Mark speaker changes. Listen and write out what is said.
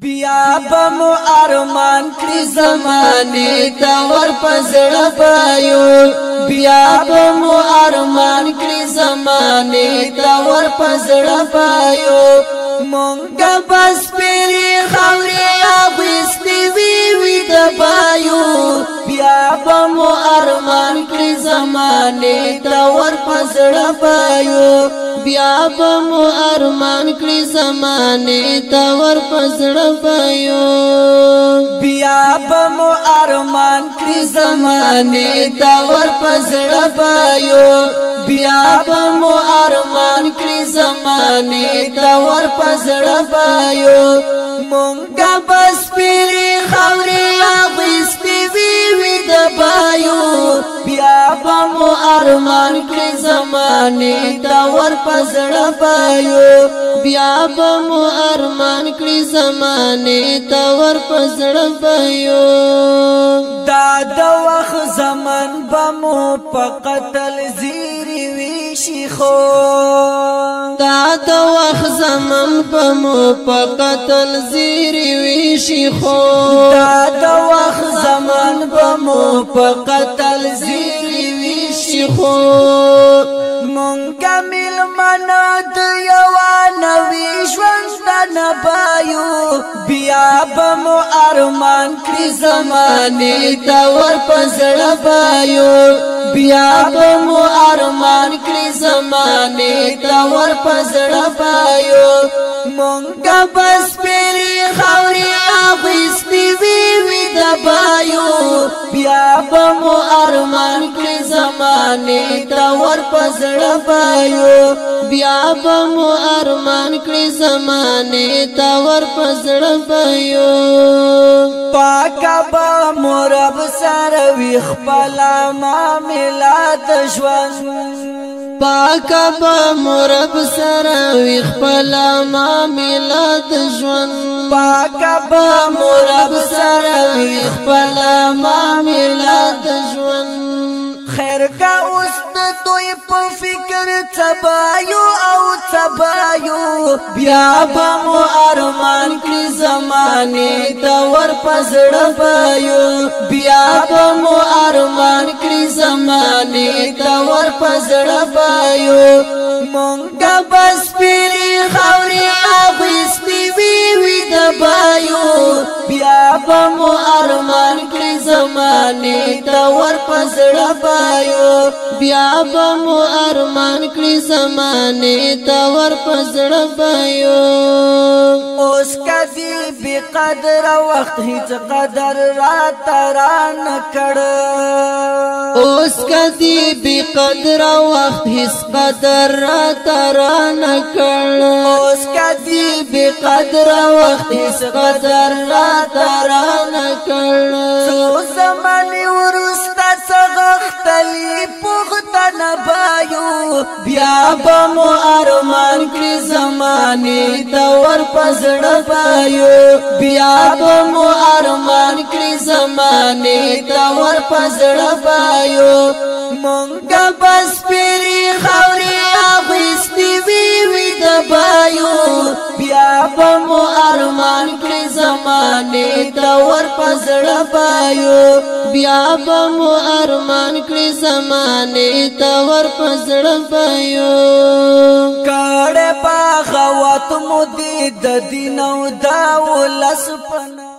Speaker 1: بیا بمو ارمان کړی زمانه تا ور پزړه پایو بیا بمو ارمان کړی زمانه تا ور پزړه پایو مونږه بس پیری خوري اغستی وی د پایو بیا بمو ارمان کړی زمانه تا ور پزړه پایو بیا بمو ارمان کړی زمانه تا ور پزړه پایو بیا بمو ارمان کړی زمانه تا ور پزړه پایو بیا بمو ارمان کړی زمانه تا ور پزړه پایو مونږه بس پیری خوري اغستی وی د پایو بیا بمو ارمان کړی زمانه تا ور پزړه پایو بیا بمو ارمان کړی زمانه تا ور پزړه پایو دا د وخت زمان بمو په قتل زیری وی شيخو دا د وخت زمان بمو په قتل زیری وی شيخو دا د وخت زمان بمو په قتل زیری وی شيخو مونږه ملمنه د یو نوی ژوند نه پایو بیا بمو ارمان کړی زمانه تا ور پزړه پایو بیا بمو ارمان کړی زمانه تا ور پزړه پایو مونږه بس پیری خوري اغستی وی د پایو بیا بمو ارمان کړی زمانه تا ور پزړه پایو بیا بمو ارمان کړی زمانه تا ور پزړه پایو پاکا با مرب سره وی خپل معاملات ژوند پاکا با مرب سره وی خپل معاملات ژوند پاکا با مرب سره وی خپل معاملات ژوند خیر کا اوس دوی په فکر تبایو او تبایو بیا بمو ارمان کړی زمانه تا ور پزړه پایو بیا بمو ارمان کړی زمانه تا ور پزړه پایو مونږه بس پیری خوري اغستی وی د پایو بیا بمو ارمان کړی زمانه تا ور پزړه پایو بیا بمو ارمان کړی زمانه تا ور پزړه پایو اوس کدی بی قدر وخت هیڅ قدر را تران کړ اوس کدی بی قدر وخت هیڅ قدر را تران کړ اوس کدی بی قدر وخت هیڅ قدر را تران کړ څو زمانه ورستا څغختلی پختنه پایو بیا بمو ارمان کړی زمانه تا ور پزړه پایو بیا بمو ارمان کړی زمانه تا ور پزړه پایو مونږه بس پیری خوري اغستی وی د پایو بیا بمو ارمان کړی زمانه تا ور پزړه پایو بیا بمو ارمان کړی زمانه تا ور پزړه پایو کړه باغوت مو د دین او دا ولس پنا